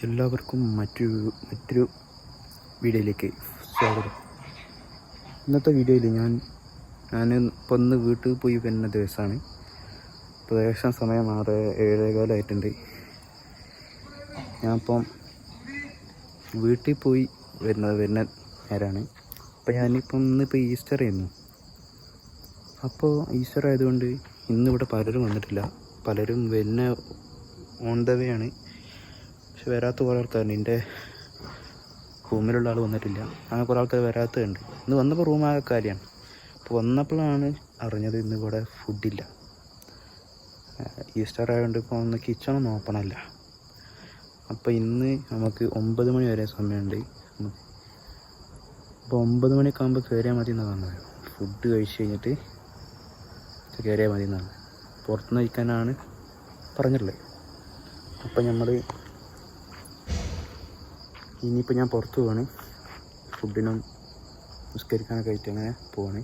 എല്ലാവർക്കും മറ്റൊരു വീഡിയോയിലേക്ക് സ്വാഗതം. ഇന്നത്തെ വീഡിയോയിൽ ഞാൻ ഇപ്പോൾ ഇന്ന് വീട്ടിൽ പോയി വരുന്ന ദിവസമാണ്. ഇപ്പോൾ ഏകദേശം സമയം 6-7 ഞാനിപ്പം വീട്ടിൽ പോയി വരുന്ന നേരമാണ്. അപ്പോൾ ഞാനിപ്പം ഇന്നിപ്പോൾ ഈസ്റ്റർ ആയിരുന്നു. അപ്പോൾ ഈസ്റ്റർ ആയതുകൊണ്ട് ഇന്നിവിടെ പലരും വന്നിട്ടില്ല. പലരും വരുന്ന ഓൺ ദ വേ ആണ്. പക്ഷെ വരാത്ത കുറേ ആൾക്കാരുണ്ട്. എൻ്റെ റൂമിലുള്ള ആൾ വന്നിട്ടില്ല. അങ്ങനെ കുറേ ആൾക്കാർ വരാത്തതുണ്ട്. ഇന്ന് വന്നപ്പോൾ റൂമാകെ കാര്യമാണ്. അപ്പോൾ വന്നപ്പോഴാണ് അറിഞ്ഞത് ഇന്ന് ഇവിടെ ഫുഡില്ല. ഈസ്റ്റർ ആയതുകൊണ്ട് ഇപ്പോൾ ഒന്ന് കിച്ചണൊന്നും ഓപ്പണല്ല. അപ്പോൾ ഇന്ന് നമുക്ക് 9 മണി വരെ സമയമുണ്ട്. അപ്പോൾ 9 മണിയൊക്കെ ആകുമ്പോൾ കയറിയാൽ മതി എന്നാണ് പറഞ്ഞത്. ഫുഡ് കഴിച്ച് കഴിഞ്ഞിട്ട് കയറിയാൽ മതി എന്നാണ്. പുറത്തുനിന്ന് കഴിക്കാനാണ് പറഞ്ഞിട്ടുള്ളത്. അപ്പം ഇനിയിപ്പോൾ ഞാൻ പുറത്ത് പോവാണ്. ഫുഡിനും നിസ്കരിക്കാനൊക്കെ ആയിട്ട് അങ്ങനെ പോവാണ്.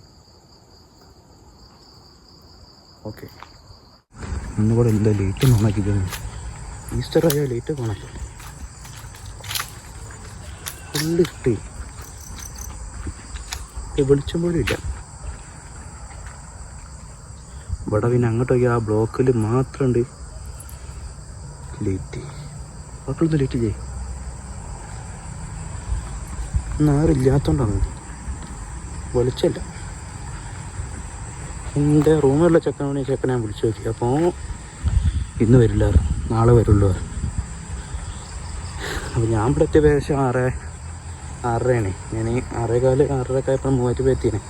ഓക്കെ. ഇന്നിവിടെ എന്താ ലേറ്റ് ഓണാക്കിയത്? ഈസ്റ്റർ ആയ ലേറ്റ് ഓണാക്കി ഫുള്ളിട്ട് വെളിച്ചം പോലും ഇല്ല. ഇവിടെ പിന്നെ അങ്ങോട്ട് പോയി ആ ബ്ലോക്കിൽ മാത്രമുണ്ട് ലേറ്റ്. ബ്ലോക്കിലൊന്നും ലേറ്റ് ചെയ്യേ ആരില്ലാത്തോണ്ടാണ്. വെളിച്ചല്ല. എൻ്റെ റൂമിലുള്ള ചെക്കനെ ഞാൻ വിളിച്ചു നോക്കി. അപ്പോൾ ഇന്ന് വരില്ല, നാളെ വരുള്ളൂ. അപ്പോൾ ഞാൻ ഇവിടെ എത്തിയ ഏകദേശം 6:30 ഞാൻ 6:15 ആയപ്പോൾ മൂവാറ്റുപുഴ എത്തിയാണ്.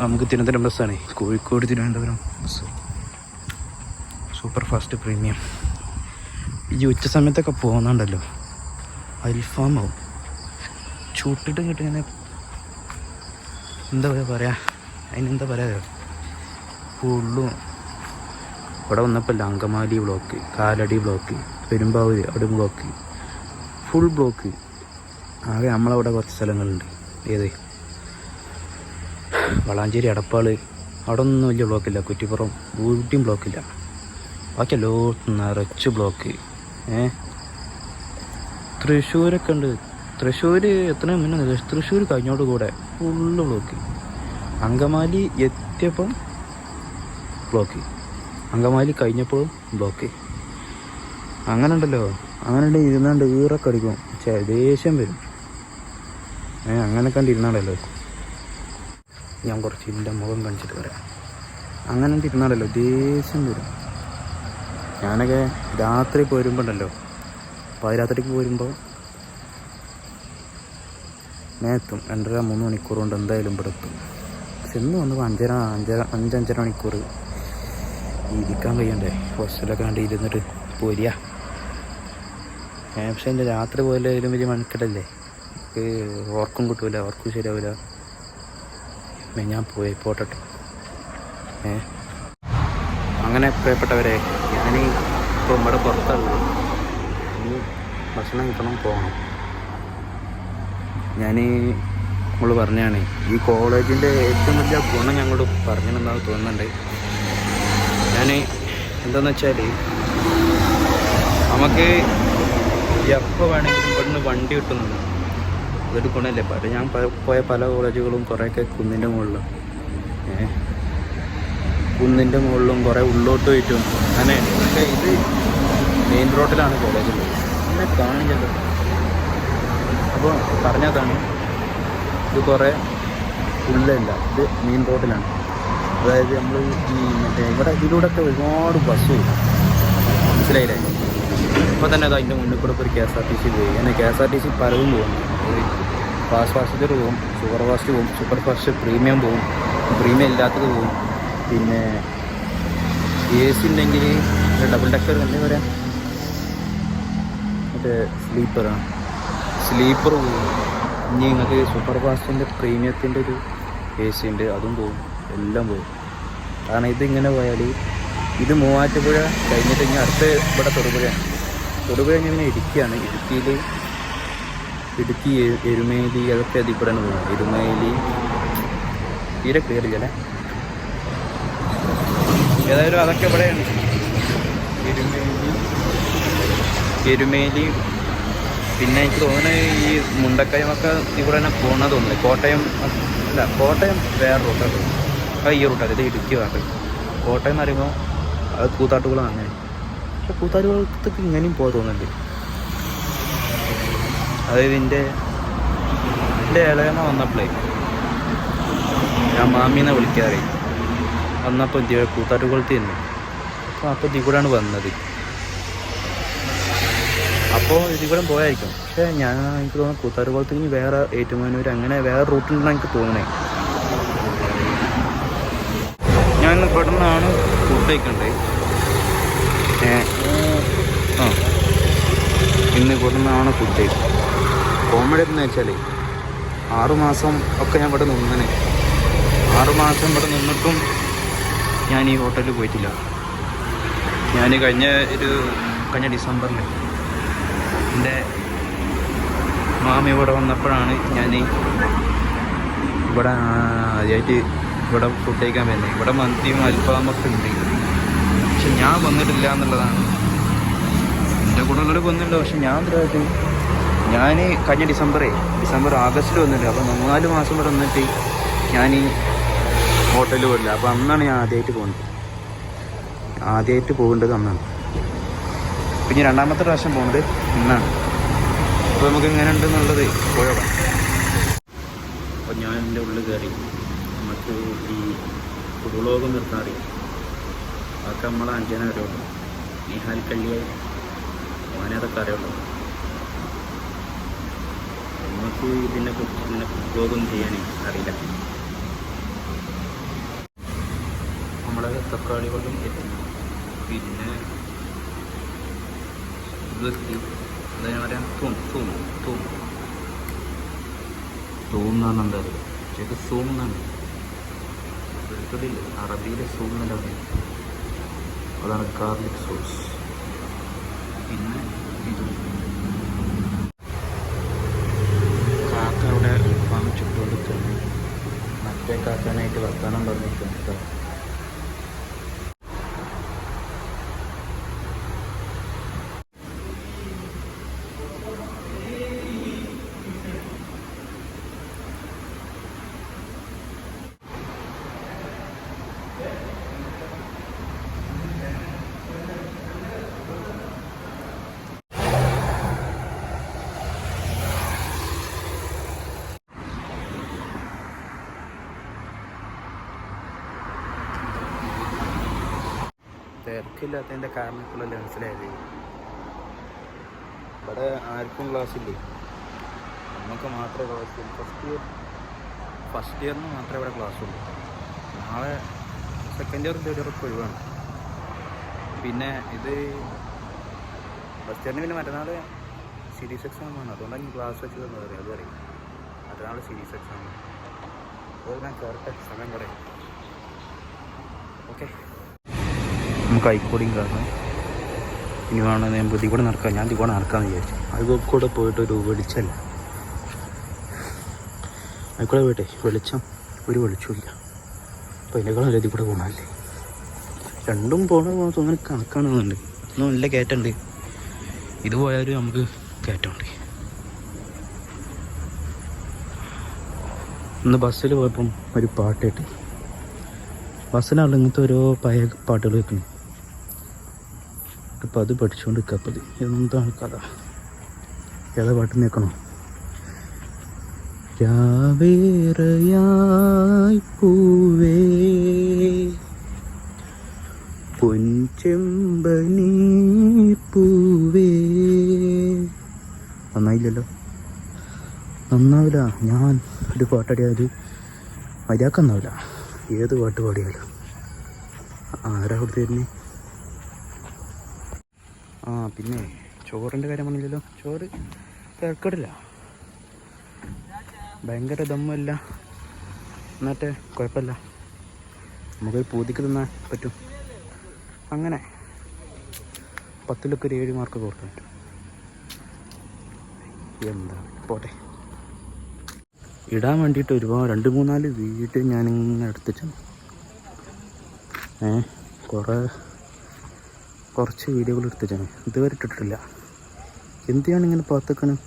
നമുക്ക് തിരുവനന്തപുരം ബസ്സാണ്, Kozhikode Thiruvananthapuram bus, super fast premium. ഈ ഉച്ച സമയത്തൊക്കെ പോകുന്നുണ്ടല്ലോ, അൽഫാമാവും ചൂട്ടിട്ട് കിട്ടിങ്ങനെ എന്താ പറയുക, അതിനെന്താ പറയുക, ഫുള്ളും. ഇവിടെ വന്നപ്പോൾ അങ്കമാലി ബ്ലോക്ക്, കാലടി ബ്ലോക്ക്, പെരുമ്പാവൂർ അവിടെ ബ്ലോക്ക്, ഫുൾ ബ്ലോക്ക്. ആകെ നമ്മളവിടെ കുറച്ച് സ്ഥലങ്ങളുണ്ട്. ഏത് വളാഞ്ചേരി, അടപ്പാൾ, അവിടെ ഒന്നും വലിയ ബ്ലോക്കില്ല. കുറ്റിപ്പുറം ഊട്ടിയും ബ്ലോക്കില്ല. ബാക്കി എല്ലായിടത്തും നിറച്ച് ബ്ലോക്ക്. തൃശ്ശൂരൊക്കെ ഉണ്ട്. തൃശ്ശൂർ എത്രയും മുന്നേ, തൃശ്ശൂർ കഴിഞ്ഞോട് കൂടെ ഫുള്ള് ബ്ലോക്ക്. അങ്കമാലി എത്തിയപ്പം ബ്ലോക്ക്, അങ്കമാലി കഴിഞ്ഞപ്പോഴും ബ്ലോക്ക്. അങ്ങനെ ഉണ്ടല്ലോ, അങ്ങനെ ഇരുന്നാണ്ട് ഈറൊക്കെ അടിക്കും, ദേഷ്യം വരും. അങ്ങനെ കണ്ടിരുന്നാണല്ലോ. ഞാൻ കുറച്ച് എൻ്റെ മുഖം കാണിച്ചിട്ട് പറയാം. അങ്ങനെ ഇരുന്നാണല്ലോ ദേഷ്യം വരും. ഞാനൊക്കെ രാത്രി പോരുമ്പോൾ ഉണ്ടല്ലോ, പാതിരാത്രിക്ക് പോരുമ്പോൾ നേരത്തും 2.5-3 മണിക്കൂർ കൊണ്ട് എന്തായാലും ഇവിടെ എത്തും. പക്ഷെ ഇന്ന് വന്നപ്പോൾ 5-5.5 മണിക്കൂർ ഇരിക്കാൻ കഴിയണ്ടേ. ബസ്സിലൊക്കെ കണ്ട് ഇരുന്നിട്ട് പോരുക. പക്ഷേ എൻ്റെ രാത്രി പോലെ അതിലും വലിയ മണിക്കടല്ലേ, ഓർക്കും കിട്ടൂല, ഓർക്കും ശരിയാവില്ല. ഞാൻ പോട്ടെ. അങ്ങനെ പ്രിയപ്പെട്ടവരെ, ഞാൻ ഇപ്പോൾ ഇവിടെ പുറത്താണ്. ഇനി ഭക്ഷണം കിട്ടണം, പോകണം. നമ്മൾ പറഞ്ഞാണ് ഈ കോളേജിൻ്റെ ഏറ്റവും വലിയ ഗുണം ഞങ്ങളോട് പറഞ്ഞിട്ടുണ്ടെന്ന് തോന്നുന്നുണ്ട്. എന്താണെന്ന് വെച്ചാൽ നമുക്ക് എപ്പോൾ വേണമെങ്കിലും ഇവിടുന്ന് വണ്ടി കിട്ടുന്നുണ്ട്. അതൊരു ഗുണമല്ലേ. ഞാൻ പോയ പല കോളേജുകളും കുറേയൊക്കെ കുന്നിൻ്റെ മുകളിലും കുറേ ഉള്ളോട്ട് പോയിട്ടും അങ്ങനെ. പക്ഷേ ഇത് മെയിൻ റോഡിലാണ് കോളേജുള്ളത്. അങ്ങനെ കാണിച്ചത്. അപ്പോൾ പറഞ്ഞതാണ്, ഇത് കുറേ ഉള്ളല്ല, ഇത് മെയിൻ റോഡിലാണ്. അതായത് നമ്മൾ ഇവിടെ ഇതിലൂടെയൊക്കെ ഒരുപാട് ബസ് പോകും, മനസ്സിലായില്ലേ? ഇപ്പോൾ തന്നെ അതിൻ്റെ മുന്നിൽ കൂടെ ഒരു KSRTC പോയി. അങ്ങനെ KSRTC പലതും പോകും. ഫാസ്റ്റ് പാസഞ്ചർ പോകും, സൂപ്പർ ഫാസ്റ്റ് പോകും, സൂപ്പർ ഫാസ്റ്റ് പ്രീമിയം പോകും, പ്രീമിയം ഇല്ലാത്തത് പോകും. പിന്നെ AC ഉണ്ടെങ്കിൽ ഡബിൾ ഡെക്കർ എന്താ പറയുക, മറ്റേ സ്ലീപ്പർ പോകും. ഇനി നിങ്ങൾക്ക് സൂപ്പർ ഫാസ്റ്റിൻ്റെ പ്രീമിയത്തിൻ്റെ ഒരു AC ഉണ്ട്, അതും പോകും, എല്ലാം പോകും. കാരണം ഇതിങ്ങനെ പോയാൽ ഇത് മൂവാറ്റുപുഴ കഴിഞ്ഞിട്ട് ഇനി അടുത്ത് ഇവിടെ തൊടുപുഴയാണ്. തൊടുപുഴ ഇങ്ങനെ ഇടുക്കിയാണ്. ഇടുക്കി എരുമേലി അതൊക്കെ അത് ഇവിടെ പോകും. എരുമേലി തീരെ ക്ലിയർ ഇല്ലേ. ഏതായാലും അതൊക്കെ ഇവിടെയാണ്. എരുമേലി എരുമേലി, പിന്നെ എനിക്ക് തോന്നുന്നത് ഈ മുണ്ടക്കയമൊക്കെ ഇവിടെ തന്നെ പോകണമെന്ന് തോന്നുന്നത്. കോട്ടയം വേറെ റൂട്ടാണ്. അത് ഈ റൂട്ടാണ്, ഇത് ഇടുക്കി ഭാഗത്ത്. കോട്ടയം എന്ന് പറയുമ്പോൾ അത് കൂത്താട്ടുകുളം അങ്ങനെ. പക്ഷെ കൂത്താട്ടുകുളത്തേക്ക് ഇങ്ങനെയും പോകാൻ തോന്നുന്നുണ്ട്. അതായത് എൻ്റെ ഇളയമ്മ വന്നപ്പോഴേ ഞാൻ മാമീനെ വിളിക്കാറ്. വന്നപ്പോൾ കൂത്താട്ടുകുളത്ത് തന്നെ. അപ്പോൾ ഇതിൽ കൂടെയാണ് വന്നത്. അപ്പോൾ ഇതിൽ കൂടെ പോയായിരിക്കും. പക്ഷേ എനിക്ക് തോന്നുന്നു കൂത്താട്ടുകുളത്ത് ഇനി വേറെ ഏറ്റുമാനൂർ അങ്ങനെ വേറെ റൂട്ടിലാണ് എനിക്ക് തോന്നണേ. ഞാൻ ഇവിടെ നിന്നാണ് ഫുഡ് കഴിക്കണ്ടേ. ഇന്ന് ഇവിടെ നിന്നാണ് ഫുഡ് കഴിക്കുന്നത്. കോമഡി എന്ന് വെച്ചാൽ 6 മാസം ഒക്കെ ഞാൻ ഇവിടെ നിന്നേ. 6 മാസം ഇവിടെ നിന്നിട്ടും ഞാൻ ഈ ഹോട്ടലിൽ പോയിട്ടില്ല. ഞാൻ കഴിഞ്ഞ ഡിസംബറിൽ എൻ്റെ മാമി ഇവിടെ വന്നപ്പോഴാണ് ഞാൻ ഇവിടെ ആദ്യമായിട്ട് ഇവിടെ ഫുഡ് കഴിക്കാൻ വരുന്നത്. ഇവിടെ മന്തിയും അൽഫാമൊക്കെ ഉണ്ട്. പക്ഷെ ഞാൻ വന്നിട്ടില്ല എന്നുള്ളതാണ്. എൻ്റെ കൂടെ ഉള്ളവർക്ക് വന്നിട്ടുണ്ട്. പക്ഷെ ഞാൻ കഴിഞ്ഞ ഡിസംബർ ആഗസ്റ്റിൽ വന്നിട്ടുണ്ട്. അപ്പോൾ 3-4 മാസം ഇവിടെ വന്നിട്ട് ഞാൻ ഈ ഹോട്ടലിൽ പോയില്ല. അപ്പോൾ അന്നാണ് ഞാൻ ആദ്യമായിട്ട് പോകേണ്ടത് അന്നാണ്. പിന്നെ രണ്ടാമത്തെ പ്രാവശ്യം പോകുന്നത് ഇന്നാണ്. അപ്പോൾ നമുക്ക് എങ്ങനെ ഉണ്ടെന്നുള്ളത് പോയോളാം. അപ്പോൾ ഞാൻ എൻ്റെ ഉള്ളിൽ കയറി. നമുക്ക് ഈ ഫുട്ബോളൊക്കെ നിർത്താൻ അറിയാം. അതൊക്കെ നമ്മളെ അഞ്ചന അറിയുള്ളൂ. നിഹാൽ കല്ലിയായി അവനതൊക്കെ അറിയുള്ളൂ. നമുക്ക് ഇതിനെക്കുറിച്ച് ഇങ്ങനെ ഫുട്ബോളൊന്നും ചെയ്യാനേ അറിയില്ല. നമ്മളെ തക്കാളി വെള്ളം എത്തി. പിന്നെ എന്താ പറയാ, തൂം എന്നാണ് എന്താ പറയുക. ശരിക്കും സൂം എന്നാണ് വെളുത്തുള്ളില്ല, അറബിയിലെ സൂം എന്നല്ല പറയുന്നത്. അതാണ് ഗാർലിക് സോസ്. പിന്നെ കാക്ക അവിടെ വാങ്ങിച്ചിട്ട് കൊടുക്കുന്നു. മറ്റേ കാക്കാനായിട്ട് വർത്തമാനം പറഞ്ഞിട്ടുണ്ട്. തിരക്കില്ലാത്തതിൻ്റെ കാരണത്തിലല്ലേ മനസ്സിലായത്. ഇവിടെ ആർക്കും ക്ലാസ്സില്ലേ, നമുക്ക് മാത്രമേ ക്ലാസ്. ഫസ്റ്റ് ഇയറിന് മാത്രമേ ഇവിടെ ക്ലാസ്സുള്ളൂ. നാളെ സെക്കൻഡ് ഇയർ തേർഡ് ഇയറൊക്കെ ഒഴിവാണ്. പിന്നെ ഇത് ഫസ്റ്റ് ഇയറിന് പിന്നെ മറ്റന്നാൾ സീരീസ് എക്സാമാണ്. അതുകൊണ്ടാണ് ക്ലാസ് വെച്ച് തന്നത്. അത് അറിയാം, മറ്റന്നാൾ സീരീസ് എക്സാമാണ്. അത് ഞാൻ കയറട്ടെ, സമയം പറയാം. ഓക്കെ, നമുക്ക് ഐക്കോടിയും കാരണം ഇനി വേണം ഞാൻ ഇതികൂടെ നടക്കാം. ഞാൻ ഇതികൂടെ നടക്കാമെന്ന് വിചാരിച്ചു. അതികൂടെ പോയിട്ടൊരു വെളിച്ചമല്ല. അതികൂടെ പോയിട്ടെ ഒരു വെളിച്ചമില്ല. അപ്പോൾ അതിനേക്കാളും ഇതിൽ കൂടെ പോകണമല്ലേ. രണ്ടും പോകണ തോന്നുന്നു കണക്കാണെന്നുണ്ട്. ഒന്നും നല്ല കയറ്റുണ്ട്. ഇത് പോയാലും നമുക്ക് കയറ്റമുണ്ട്. ഇന്ന് ബസ്സിൽ പോയപ്പം ഒരു പാട്ട് കേട്ട്. ബസ്സിലാണ് ഇങ്ങനത്തെ ഓരോ പഴയ പാട്ടുകൾ വെക്കുന്നത്. അപ്പോൾ അത് പഠിച്ചുകൊണ്ട് നിൽക്കുക. അപ്പോൾ എന്താണ് കഥ? ഏതാ പാട്ട് നിൽക്കണോ? രാവേറയായി പൂവേ പൊൻചെമ്പനീ പൂവേ. നന്നായില്ലല്ലോ, നന്നാവില്ല. ഞാൻ ഒരു പാട്ടടിയാൽ മര്യാദക്കൊന്നാവില്ല. ഏത് പാട്ട് പാടിയാലും. ആരാ കൊടുത്തിരുന്നേ? പിന്നെ ചോറിൻ്റെ കാര്യം പറഞ്ഞില്ലല്ലോ. ചോറ് തിരക്കടില്ല, ഭയങ്കര ദമ്മല്ല, എന്നിട്ട് കുഴപ്പമില്ല. നമുക്കൊരു പൂതിക്ക് തിന്നാൻ പറ്റും. അങ്ങനെ 10ലൊക്കെ ഒരു 7 മാർക്ക് കൊടുക്കാൻ പറ്റും. എന്താ പോട്ടെ. ഇടാൻ വേണ്ടിയിട്ട് ഒരുപാട് 2-3-4 വീഡിയോ ഞാനിങ്ങനെ എടുത്തിച്ചു. കുറച്ച് വീഡിയോകൾ എടുത്തിച്ചാണ്. ഇതുവരെ ഇട്ടിട്ടില്ല. എന്തിനാണ് ഇങ്ങനെ പാത്തക്കണം?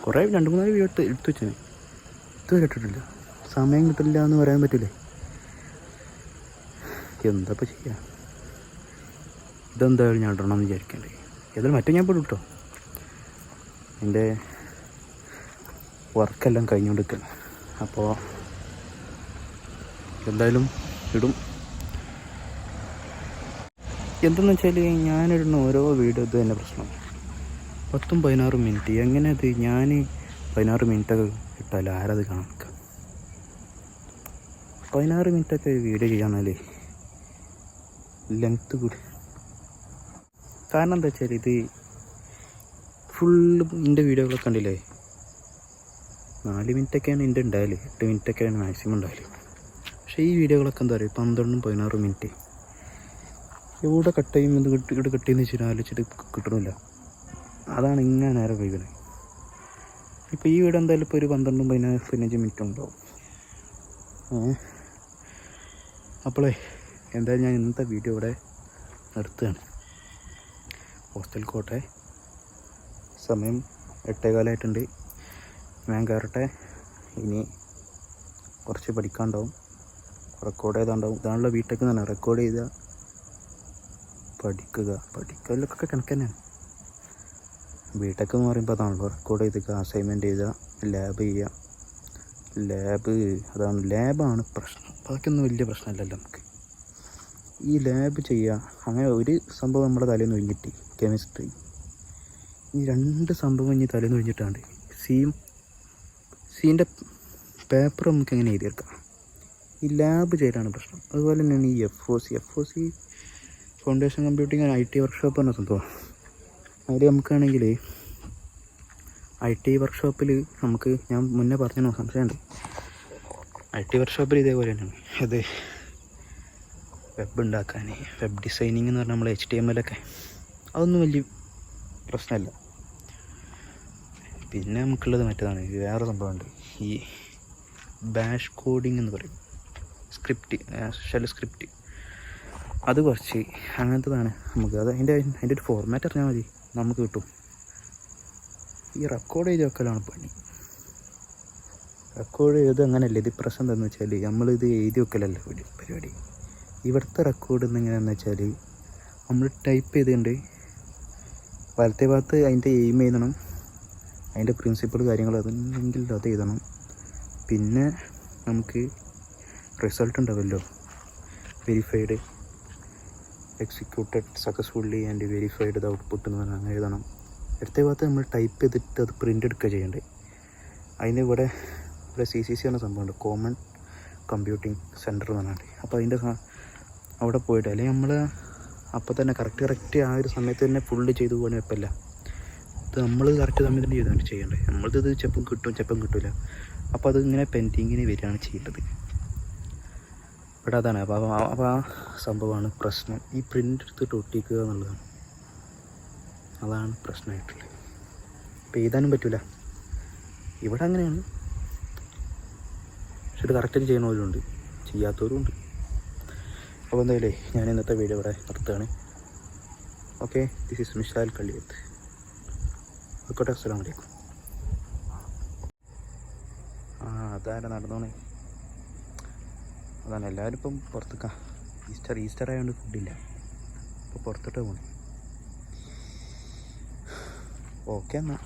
കുറേ 2-3 വീഡിയോ എടുത്തു വെച്ചാൽ ഇതുവരെ ഇട്ടിട്ടില്ല. സമയം കിട്ടില്ല എന്ന് പറയാൻ പറ്റില്ലേ? എന്താ ഇപ്പം ചെയ്യുക? ഇതെന്തായാലും ഞാൻ ഇടണം എന്ന് വിചാരിക്കണ്ടേ. ഏതായാലും മറ്റേ ഞാൻ പോയി ഇട്ടോ. എൻ്റെ വർക്കെല്ലാം കഴിഞ്ഞുകൊണ്ടിരിക്കുകയാണ്. അപ്പോൾ എന്തായാലും ഇടും. എന്തെന്ന് വെച്ചാൽ ഞാനിടുന്ന ഓരോ വീഡിയോ ഇത് തന്നെ പ്രശ്നം. 10-16 മിനിറ്റ്. എങ്ങനെ അത് ഞാൻ 16 മിനിറ്റൊക്കെ ഇട്ടാൽ ആരത് കാണാൻ നിൽക്കുക? 16 മിനിറ്റൊക്കെ വീഡിയോ ചെയ്യാന്നാൽ ലെങ്ത്ത് കൂടി. കാരണം എന്താ വെച്ചാൽ ഇത് ഫുള്ള് എൻ്റെ വീഡിയോകളൊക്കെ കണ്ടില്ലേ, 4 മിനിറ്റൊക്കെയാണ് എൻ്റെ ഉണ്ടായാൽ, 8 മിനിറ്റൊക്കെയാണ് മാക്സിമം ഉണ്ടായാൽ. പക്ഷേ ഈ വീഡിയോകളൊക്കെ എന്താ പറയുക 12-16 മിനിറ്റ്. എവിടെ കട്ട് ചെയ്യുമ്പോൾ ഇവിടെ കട്ട് ചെയ്യുന്ന വെച്ചാൽ ആലോചിച്ചിട്ട് കിട്ടണില്ല. അതാണ് ഇങ്ങനെ നേരെ വൈകുന്നത്. ഇപ്പോൾ ഈ വീഡിയോ എന്തായാലും ഇപ്പോൾ ഒരു 12-15 മിനിറ്റ് ഉണ്ടാവും. അപ്പോളേ എന്തായാലും ഞാൻ ഇന്നത്തെ വീഡിയോ ഇവിടെ നിർത്തുകയാണ്. ഹോസ്റ്റൽ കോട്ടെ, സമയം 8:15 ഞാൻ കയറട്ടെ. ഇനി കുറച്ച് പഠിക്കാനുണ്ടാവും, റെക്കോർഡ് ചെയ്താണ്ടാവും. ഇതാണല്ലോ വീട്ടിലേക്ക് തന്നെ റെക്കോർഡ് ചെയ്യുക, പഠിക്കലൊക്കെ കണക്ക് തന്നെയാണ്. ബിടെക് എന്ന് പറയുമ്പോൾ അതാണല്ലോ റെക്കോർഡ് ചെയ്തിക്കുക, അസൈൻമെൻറ്റ് ചെയ്യുക, ലാബ് ചെയ്യുക. ലാബാണ് പ്രശ്നം. ബാക്കിയൊന്നും വലിയ പ്രശ്നമില്ലല്ലോ നമുക്ക്. ഈ ലാബ് ചെയ്യുക, അങ്ങനെ ഒരു സംഭവം നമ്മുടെ തലേന്ന് ഒഴിഞ്ഞിട്ട് കെമിസ്ട്രി, ഈ 2 സംഭവം ഇനി തലേന്ന് ഒഴിഞ്ഞിട്ടാണ്ട് സീൻ്റെ പേപ്പർ നമുക്ക് എങ്ങനെ എഴുതിയെടുക്കാം. ഈ ലാബ് ചെയ്യലാണ് പ്രശ്നം. അതുപോലെ തന്നെയാണ് ഈ FOC foundation computing and IT workshop എന്ന സംഭവം. അതിൽ നമുക്കാണെങ്കിൽ IT വർക്ക്ഷോപ്പിൽ നമുക്ക്, ഞാൻ മുന്നേ പറഞ്ഞോ സംശയമുണ്ട്, IT വർക്ക്ഷോപ്പിൽ ഇതേപോലെ തന്നെയാണ്. അത് വെബ് ഉണ്ടാക്കാൻ, വെബ് ഡിസൈനിങ് എന്ന് പറഞ്ഞാൽ നമ്മൾ HTML ഒക്കെ, അതൊന്നും വലിയ പ്രശ്നമല്ല. പിന്നെ നമുക്കുള്ളത് മറ്റേതാണ്, വേറെ സംഭവമുണ്ട്, ഈ ബാഷ് കോഡിങ് എന്ന് പറയും, ഷെൽ സ്ക്രിപ്റ്റ്. അത് കുറച്ച് അങ്ങനത്തതാണ് നമുക്ക്. അത് അതിൻ്റെ ഒരു ഫോർമാറ്റ് അറിഞ്ഞാൽ മതി, നമുക്ക് കിട്ടും. ഈ റെക്കോർഡ് ചെയ്ത് വെക്കലാണ് പണി. റെക്കോർഡ് ചെയ്ത് അങ്ങനെയല്ല, ഇത് പ്രശ്നം എന്താണെന്ന് വെച്ചാൽ നമ്മളിത് എഴുതി വെക്കലല്ല പരിപാടി. ഇവിടുത്തെ റെക്കോർഡ് എങ്ങനെയാണെന്ന് വെച്ചാൽ നമ്മൾ ടൈപ്പ് ചെയ്തുകൊണ്ട് വലത്തെ ഭാഗത്ത് അതിൻ്റെ എയിം എഴുതണം, അതിൻ്റെ പ്രിൻസിപ്പിൾ കാര്യങ്ങൾ അതുണ്ടെങ്കിൽ അത് എഴുതണം. പിന്നെ നമുക്ക് റിസൾട്ട് ഉണ്ടാവുമല്ലോ, verified, executed successfully and verified the output എന്ന് പറഞ്ഞാൽ അങ്ങനെ എഴുതണം. ഇടത്തെ ഭാഗത്ത് നമ്മൾ ടൈപ്പ് ചെയ്തിട്ട് അത് പ്രിൻ്റ് എടുക്കുക ചെയ്യേണ്ടത്. അതിന് ഇവിടെ CCC എന്ന സംഭവമുണ്ട്, കോമൺ കമ്പ്യൂട്ടിങ് സെൻറ്റർ എന്ന് പറഞ്ഞാൽ. അപ്പോൾ അതിൻ്റെ അവിടെ പോയിട്ട്, അല്ലെങ്കിൽ നമ്മൾ അപ്പോൾ തന്നെ കറക്റ്റ് ആ ഒരു സമയത്ത് തന്നെ ഫുള്ള് ചെയ്തു പോകാൻ കുഴപ്പമില്ല. ഇത് നമ്മൾ കറക്റ്റ് സമയത്ത് തന്നെ ചെയ്താണ് ചെയ്യേണ്ടത്. നമ്മളിത് ചിലപ്പം കിട്ടും, ചിലപ്പം കിട്ടില്ല. അപ്പോൾ അത് ഇങ്ങനെ പെൻഡിങ്ങിന് വരികയാണ് ചെയ്യേണ്ടത്. ഇവിടെ അതാണ്. അപ്പോൾ ആ സംഭവമാണ് പ്രശ്നം. ഈ പ്രിൻ്റ് എടുത്തിട്ട് ഒട്ടിക്കുക എന്നുള്ളതാണ്, അതാണ് പ്രശ്നമായിട്ടുള്ളത്. ഇപ്പോൾ എഴുതാനും പറ്റില്ല. ഇവിടെ അങ്ങനെയാണ്. പക്ഷെ ഇത് കറക്റ്റായിട്ട് ചെയ്യണവരുണ്ട്, ചെയ്യാത്തവരും ഉണ്ട്. അപ്പോൾ എന്തായാലേ ഞാൻ ഇന്നത്തെ വീഡിയോ ഇവിടെ നിർത്തുകയാണ്. Okay, this is Mishal Kalliyath. ആയിക്കോട്ടെ, അസ്സലാമു അലൈക്കും. അതാരെ നടന്നോണേ, അതാണ് എല്ലാവരും ഇപ്പം പുറത്തേക്കാ. ഈസ്റ്റർ ആയതുകൊണ്ട് ഫുഡില്ല, അപ്പോൾ പുറത്തോട്ട് പോകണേ. ഓക്കെ എന്നാൽ.